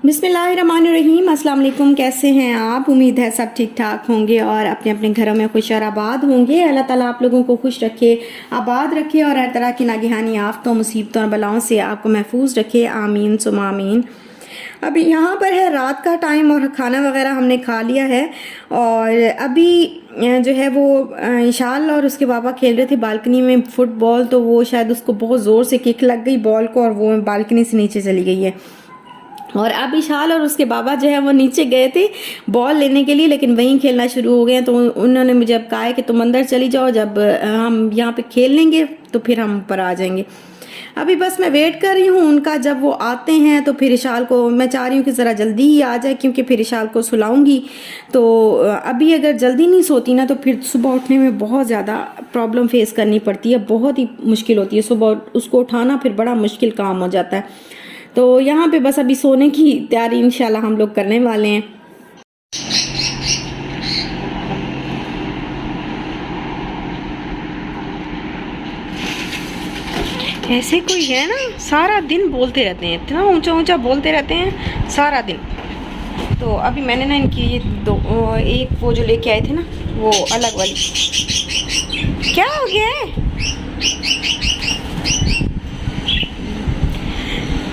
बिस्मिल्लाहिर्रहमानिर्रहीम। अस्सलाम वालेकुम। कैसे हैं आप? उम्मीद है सब ठीक ठाक होंगे और अपने अपने घरों में खुश और आबाद होंगे। अल्लाह ताला आप लोगों को खुश रखे, आबाद रखे और हर तरह की नागहानी आफतों, मुसीबतों और बलाओं से आपको महफूज रखे। आमीन सुमा आमीन। अभी यहाँ पर है रात का टाइम और खाना वगैरह हमने खा लिया है और अभी जो है वो इशाल और उसके पापा खेल रहे थे बालकनी में फुटबॉल, तो वो शायद उसको बहुत ज़ोर से किक लग गई बॉल को और वो बालकनी से नीचे चली गई है। और अब विशाल और उसके बाबा जो है वो नीचे गए थे बॉल लेने के लिए, लेकिन वहीं खेलना शुरू हो गए हैं। तो उन्होंने मुझे अब कहा है कि तुम अंदर चली जाओ, जब हम यहाँ पे खेल लेंगे तो फिर हम ऊपर आ जाएंगे। अभी बस मैं वेट कर रही हूँ उनका, जब वो आते हैं तो फिर इशाल को मैं चाह रही हूँ कि ज़रा जल्दी ही आ जाए, क्योंकि फिर इशाल को सुलाऊंगी। तो अभी अगर जल्दी नहीं सोती ना तो फिर सुबह उठने में बहुत ज़्यादा प्रॉब्लम फेस करनी पड़ती है, बहुत ही मुश्किल होती है। सुबह उसको उठाना फिर बड़ा मुश्किल काम हो जाता है। तो यहाँ पे बस अभी सोने की तैयारी इंशाल्लाह हम लोग करने वाले हैं। ऐसे कोई है ना, सारा दिन बोलते रहते हैं, इतना ऊंचा ऊंचा बोलते रहते हैं सारा दिन। तो अभी मैंने ना इनकी ये एक वो जो लेके आए थे ना वो अलग वाली, क्या हो गया है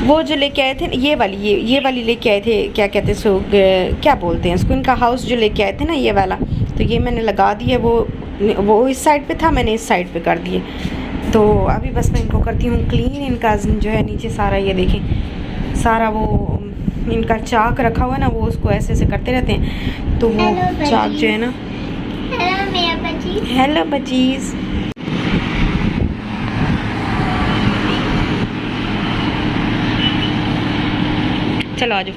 वो जो लेके आए थे ये वाली लेके आए थे, क्या कहते हैं सो क्या बोलते हैं इसको, इनका हाउस जो लेके आए थे ना ये वाला, तो ये मैंने लगा दिया। वो इस साइड पे था, मैंने इस साइड पे कर दिए। तो अभी बस मैं इनको करती हूँ क्लीन। इनका जो है नीचे सारा ये देखें, सारा वो इनका चाक रखा हुआ है ना, वो उसको ऐसे ऐसे करते रहते हैं। तो वो चाक जो है ना, हेलो बचीज़, चलो आ जाओ।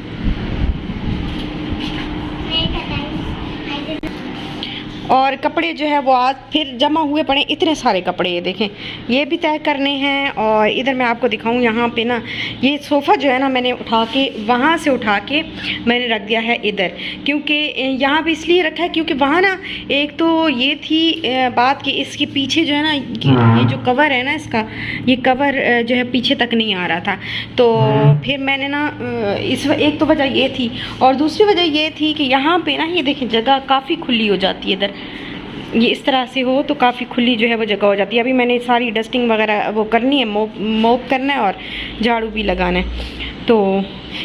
और कपड़े जो है वो आज फिर जमा हुए पड़े, इतने सारे कपड़े, ये देखें ये भी तय करने हैं। और इधर मैं आपको दिखाऊं, यहाँ पे ना ये सोफ़ा जो है ना मैंने उठा के वहाँ से उठा के मैंने रख दिया है इधर, क्योंकि यहाँ पे इसलिए रखा है क्योंकि वहाँ ना एक तो ये थी बात कि इसके पीछे जो है ना ये जो कवर है ना इसका, ये कवर जो है पीछे तक नहीं आ रहा था। तो फिर मैंने ना एक तो वजह ये थी, और दूसरी वजह ये थी कि यहाँ पे ना ये देखें जगह काफ़ी खुली हो जाती है। इधर ये इस तरह से हो तो काफ़ी खुली जो है वो जगह हो जाती है। अभी मैंने सारी डस्टिंग वगैरह वो करनी है, मोप करना है और झाड़ू भी लगाना है। तो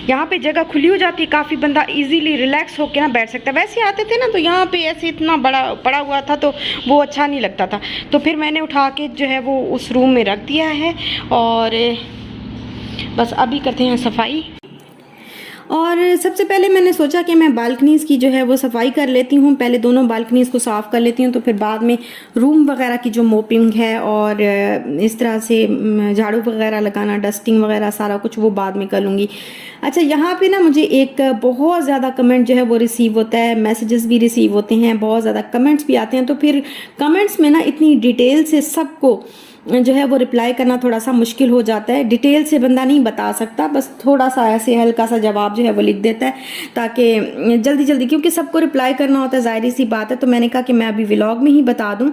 यहाँ पे जगह खुली हो जाती है, काफ़ी बंदा इजीली रिलैक्स होकर ना बैठ सकता है। वैसे आते थे ना तो यहाँ पे ऐसे इतना बड़ा पड़ा हुआ था तो वो अच्छा नहीं लगता था। तो फिर मैंने उठा के जो है वो उस रूम में रख दिया है और बस अभी करते हैं सफाई। और सबसे पहले मैंने सोचा कि मैं बालकनीज़ की जो है वो सफाई कर लेती हूँ, पहले दोनों बालकनीज़ को साफ़ कर लेती हूँ, तो फिर बाद में रूम वगैरह की जो मोपिंग है और इस तरह से झाड़ू वगैरह लगाना, डस्टिंग वगैरह सारा कुछ वो बाद में कर लूँगी। अच्छा, यहाँ पे ना मुझे एक बहुत ज़्यादा कमेंट जो है वो रिसीव होता है, मैसेजेस भी रिसीव होते हैं, बहुत ज़्यादा कमेंट्स भी आते हैं। तो फिर कमेंट्स में ना इतनी डिटेल से सबको जो है वो रिप्लाई करना थोड़ा सा मुश्किल हो जाता है। डिटेल से बंदा नहीं बता सकता, बस थोड़ा सा ऐसे हल्का सा जवाब जो है वो लिख देता है ताकि जल्दी जल्दी, क्योंकि सबको रिप्लाई करना होता है, ज़ाहिर सी बात है। तो मैंने कहा कि मैं अभी व्लॉग में ही बता दूं।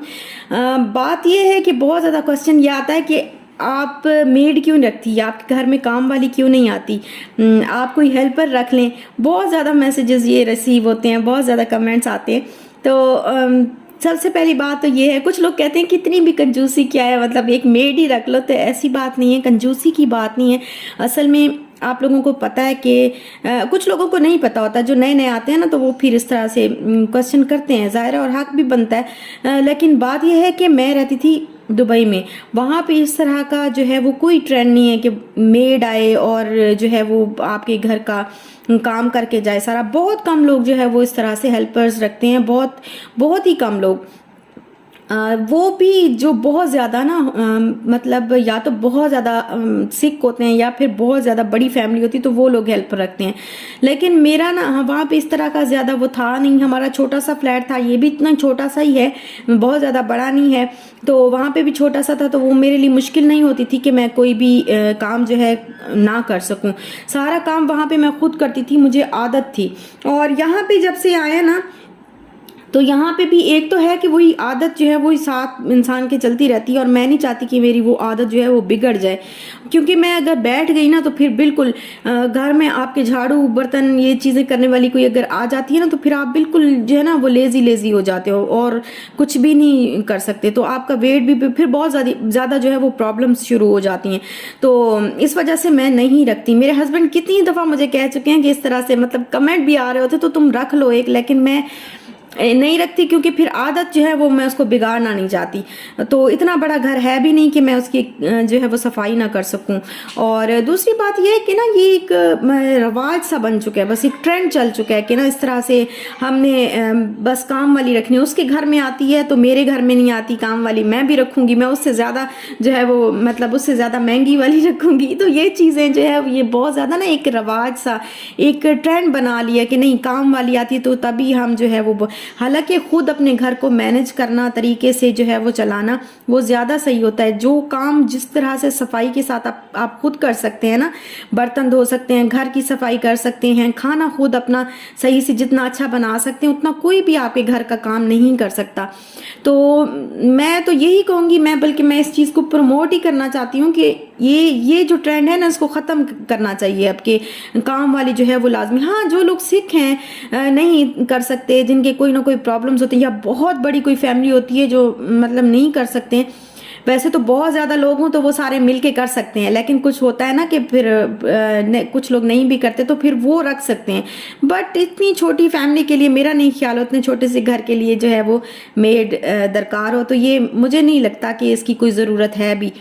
बात यह है कि बहुत ज़्यादा क्वेश्चन ये आता है कि आप मेड क्यों रखती है, आपके घर में काम वाली क्यों नहीं आती, आप कोई हेल्पर रख लें। बहुत ज़्यादा मैसेजेस ये रिसीव होते हैं, बहुत ज़्यादा कमेंट्स आते हैं। तो सबसे पहली बात तो ये है, कुछ लोग कहते हैं कितनी भी कंजूसी क्या है, मतलब एक मेड ही रख लो, तो ऐसी बात नहीं है, कंजूसी की बात नहीं है। असल में आप लोगों को पता है कि कुछ लोगों को नहीं पता होता, जो नए नए आते हैं ना तो वो फिर इस तरह से क्वेश्चन करते हैं, ज़ाहिर है और हक भी बनता है। लेकिन बात यह है कि मैं रहती थी दुबई में, वहाँ पे इस तरह का जो है वो कोई ट्रेंड नहीं है कि मेड आए और जो है वो आपके घर का काम करके जाए सारा। बहुत कम लोग जो है वो इस तरह से हेल्पर्स रखते हैं, बहुत बहुत ही कम लोग। वो भी जो बहुत ज़्यादा ना मतलब या तो बहुत ज़्यादा सिक होते हैं या फिर बहुत ज़्यादा बड़ी फैमिली होती है तो वो लोग हेल्प रखते हैं। लेकिन मेरा ना वहाँ पे इस तरह का ज़्यादा वो था नहीं। हमारा छोटा सा फ्लैट था, ये भी इतना छोटा सा ही है, बहुत ज़्यादा बड़ा नहीं है। तो वहाँ पे भी छोटा सा था, तो वो मेरे लिए मुश्किल नहीं होती थी कि मैं कोई भी काम जो है ना कर सकूँ। सारा काम वहाँ पे मैं खुद करती थी, मुझे आदत थी। और यहाँ पे जब से आया ना तो यहाँ पे भी एक तो है कि वही आदत जो है वही साथ इंसान के चलती रहती है, और मैं नहीं चाहती कि मेरी वो आदत जो है वो बिगड़ जाए, क्योंकि मैं अगर बैठ गई ना तो फिर बिल्कुल घर में आपके झाड़ू बर्तन ये चीज़ें करने वाली कोई अगर आ जाती है ना, तो फिर आप बिल्कुल जो है ना वो लेजी हो जाते हो और कुछ भी नहीं कर सकते, तो आपका वेट भी फिर बहुत ज़्यादा जो है वो प्रॉब्लम्स शुरू हो जाती हैं। तो इस वजह से मैं नहीं रखती। मेरे हस्बैंड कितनी दफ़ा मुझे कह चुके हैं कि इस तरह से मतलब कमेंट भी आ रहे होते तो तुम रख लो एक, लेकिन मैं नहीं रखती, क्योंकि फिर आदत जो है वो मैं उसको बिगाड़ना नहीं चाहती। तो इतना बड़ा घर है भी नहीं कि मैं उसकी जो है वो सफाई ना कर सकूं। और दूसरी बात ये है कि ना ये एक रवाज सा बन चुका है, बस एक ट्रेंड चल चुका है कि ना इस तरह से हमने बस काम वाली रखनी है, उसके घर में आती है तो मेरे घर में नहीं आती काम वाली, मैं भी रखूंगी, मैं उससे ज़्यादा जो है वो मतलब उससे ज़्यादा महंगी वाली रखूंगी। तो ये चीज़ें जो है ये बहुत ज़्यादा ना एक रवाज सा एक ट्रेंड बना लिया कि नहीं काम वाली आती है तो तभी हम जो है वो, हालांकि खुद अपने घर को मैनेज करना तरीके से जो है वो चलाना वो ज़्यादा सही होता है। जो काम जिस तरह से सफाई के साथ आप खुद कर सकते हैं ना, बर्तन धो सकते हैं, घर की सफाई कर सकते हैं, खाना खुद अपना सही से जितना अच्छा बना सकते हैं उतना कोई भी आपके घर का काम नहीं कर सकता। तो मैं तो यही कहूँगी, बल्कि मैं इस चीज़ को प्रमोट ही करना चाहती हूँ कि ये जो ट्रेंड है ना इसको ख़त्म करना चाहिए। अब के काम वाली जो है वो लाजमी, हाँ जो लोग सिख हैं नहीं कर सकते, जिनके कोई ना कोई प्रॉब्लम्स होती है या बहुत बड़ी कोई फैमिली होती है जो मतलब नहीं कर सकते हैं, वैसे तो बहुत ज़्यादा लोग हों तो वो सारे मिलके कर सकते हैं, लेकिन कुछ होता है ना कि फिर कुछ लोग नहीं भी करते तो फिर वो रख सकते हैं। बट इतनी छोटी फैमिली के लिए मेरा नहीं ख्याल हो इतने छोटे से घर के लिए जो है वो मेड दरकार हो, तो ये मुझे नहीं लगता कि इसकी कोई ज़रूरत है भी।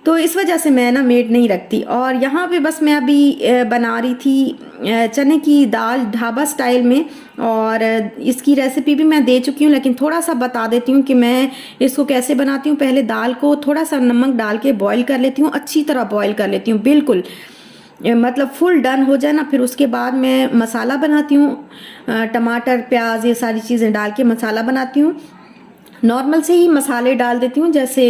तो इस वजह से मैं ना मेड नहीं रखती। और यहाँ पे बस मैं अभी बना रही थी चने की दाल ढाबा स्टाइल में, और इसकी रेसिपी भी मैं दे चुकी हूँ, लेकिन थोड़ा सा बता देती हूँ कि मैं इसको कैसे बनाती हूँ। पहले दाल को थोड़ा सा नमक डाल के बॉईल कर लेती हूँ, अच्छी तरह बॉईल कर लेती हूँ, बिल्कुल मतलब फुल डन हो जाए ना। फिर उसके बाद मैं मसाला बनाती हूँ, टमाटर प्याज ये सारी चीज़ें डाल के मसाला बनाती हूँ। नॉर्मल से ही मसाले डाल देती हूँ, जैसे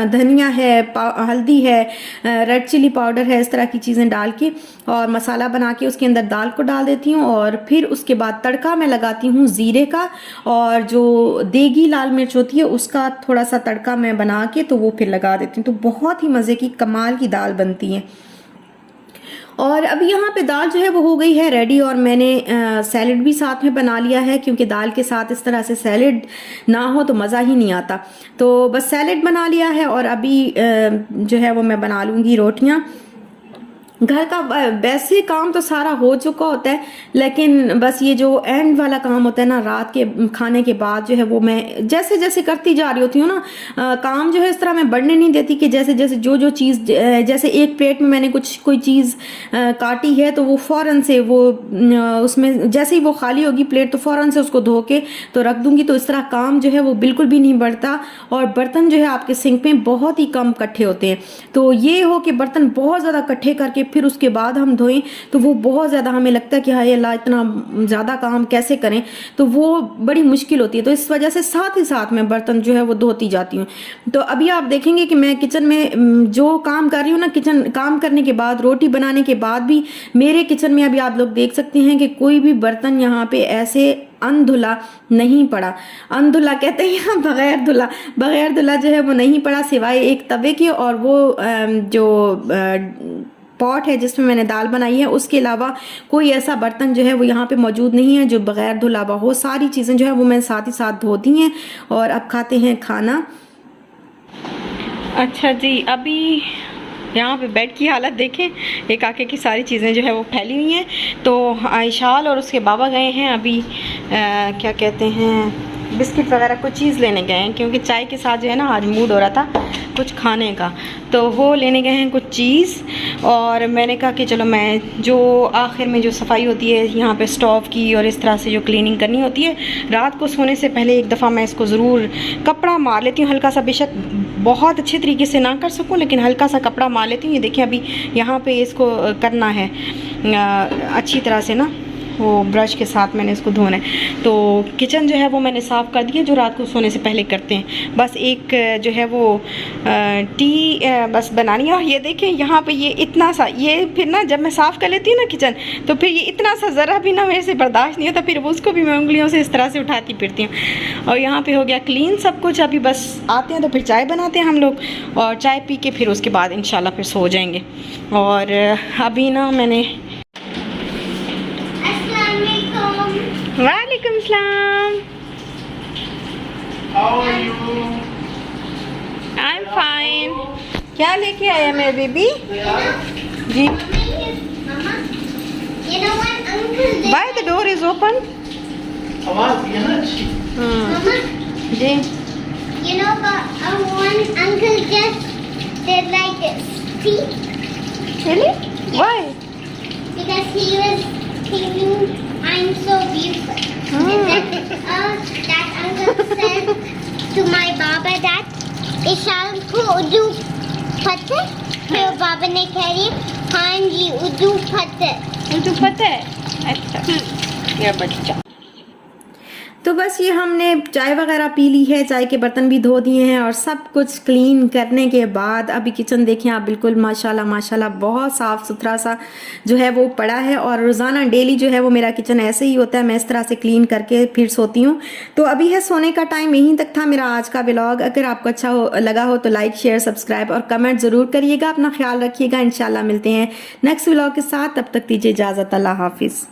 धनिया है, हल्दी है, रेड चिली पाउडर है, इस तरह की चीज़ें डाल के और मसाला बना के उसके अंदर दाल को डाल देती हूँ। और फिर उसके बाद तड़का मैं लगाती हूँ ज़ीरे का, और जो देगी लाल मिर्च होती है उसका थोड़ा सा तड़का मैं बना के तो वो फिर लगा देती हूँ। तो बहुत ही मज़े की कमाल की दाल बनती है। और अभी यहाँ पे दाल जो है वो हो गई है रेडी, और मैंने सैलेड भी साथ में बना लिया है, क्योंकि दाल के साथ इस तरह से सैलेड ना हो तो मज़ा ही नहीं आता। तो बस सैलेड बना लिया है, और अभी जो है वो मैं बना लूँगी रोटियाँ। घर का वैसे काम तो सारा हो चुका होता है, लेकिन बस ये जो एंड वाला काम होता है ना रात के खाने के बाद जो है वो मैं जैसे जैसे करती जा रही होती हूँ ना, काम जो है इस तरह मैं बढ़ने नहीं देती कि जैसे जैसे जो चीज़ जैसे एक प्लेट में मैंने कोई चीज़ काटी है तो वो फ़ौरन से वो उसमें जैसे ही वो खाली होगी प्लेट तो फ़ौरन से उसको धो के तो रख दूँगी। तो इस तरह काम जो है वो बिल्कुल भी नहीं बढ़ता, और बर्तन जो है आपके सिंक में बहुत ही कम इकट्ठे होते हैं। तो ये हो कि बर्तन बहुत ज़्यादा इकट्ठे करके फिर उसके बाद हम धोएं तो वो बहुत ज़्यादा हमें लगता है कि हाय अल्लाह इतना ज़्यादा काम कैसे करें, तो वो बड़ी मुश्किल होती है। तो इस वजह से साथ ही साथ मैं बर्तन जो है वो धोती जाती हूँ। तो अभी आप देखेंगे कि मैं किचन में जो काम कर रही हूँ ना, किचन काम करने के बाद रोटी बनाने के बाद भी मेरे किचन में अभी आप लोग देख सकते हैं कि कोई भी बर्तन यहाँ पे ऐसे अनधुला नहीं पड़ा। अनधुला कहते हैं यहाँ बगैर धुला जो है वो नहीं पड़ा, सिवाय एक तवे के और वो जो पॉट है जिसमें मैंने दाल बनाई है, उसके अलावा कोई ऐसा बर्तन जो है वो यहाँ पे मौजूद नहीं है जो बगैर धुला हो। सारी चीज़ें जो है वो मैंने साथ ही साथ धो दी हैं, और अब खाते हैं खाना। अच्छा जी, अभी यहाँ पे बेड की हालत देखें, एक आके की सारी चीज़ें जो है वो फैली हुई हैं। तो आयशाल और उसके बाबा गए हैं अभी क्या कहते हैं बिस्किट वगैरह कुछ चीज़ लेने गए हैं, क्योंकि चाय के साथ जो है ना आज मूड हो रहा था कुछ खाने का, तो वो लेने गए हैं कुछ चीज़। और मैंने कहा कि चलो मैं जो आखिर में जो सफाई होती है यहाँ पे स्टोव की और इस तरह से जो क्लीनिंग करनी होती है, रात को सोने से पहले एक दफ़ा मैं इसको ज़रूर कपड़ा मार लेती हूँ हल्का सा, बेशक बहुत अच्छे तरीके से ना कर सकूँ लेकिन हल्का सा कपड़ा मार लेती हूँ। ये देखिए अभी यहाँ पे इसको करना है अच्छी तरह से ना, वो ब्रश के साथ मैंने इसको धोना है। तो किचन जो है वो मैंने साफ़ कर दिया, जो रात को सोने से पहले करते हैं। बस एक जो है वो टी बस बनानी है। और ये देखें यहाँ पे ये इतना सा, ये फिर ना जब मैं साफ़ कर लेती हूँ ना किचन, तो फिर ये इतना सा ज़रा भी ना मेरे से बर्दाश्त नहीं होता, फिर उसको भी मैं उंगलियों से इस तरह से उठाती फिरती हूँ। और यहाँ पे हो गया क्लीन सब कुछ। अभी बस आते हैं तो फिर चाय बनाते हैं हम लोग, और चाय पी के फिर उसके बाद इंशाल्लाह फिर सो जाएंगे। और अभी ना मैंने वालेकुम सलाम। How are you? I am fine. क्या लेके आया मेरे बेबी? जी। You know what, Uncle? Why the door is open? आवाज दिया ना अच्छी। Mama, ji. you know what? One uncle just did like this. See? Really? Why? Because he was thinking I'm so beautiful. And then, that uncle said to my Baba that Ishan को उर्दू पता है? तो बाबा ने कह रही हाँ जी उर्दू पता है। मुझे पता है। अच्छा ये बच्चा। तो बस ये हमने चाय वगैरह पी ली है, चाय के बर्तन भी धो दिए हैं, और सब कुछ क्लीन करने के बाद अभी किचन देखें आप, बिल्कुल माशाल्लाह माशाल्लाह बहुत साफ़ सुथरा सा जो है वो पड़ा है। और रोज़ाना डेली जो है वो मेरा किचन ऐसे ही होता है, मैं इस तरह से क्लीन करके फिर सोती हूँ। तो अभी है सोने का टाइम। यहीं तक था मेरा आज का व्लॉग। अगर आपको अच्छा लगा हो तो लाइक शेयर सब्सक्राइब और कमेंट ज़रूर करिएगा। अपना ख्याल रखिएगा। इंशाल्लाह मिलते हैं नेक्स्ट व्लॉग के साथ। तब तक दीजिए इजाज़त। अल्लाह हाफिज़।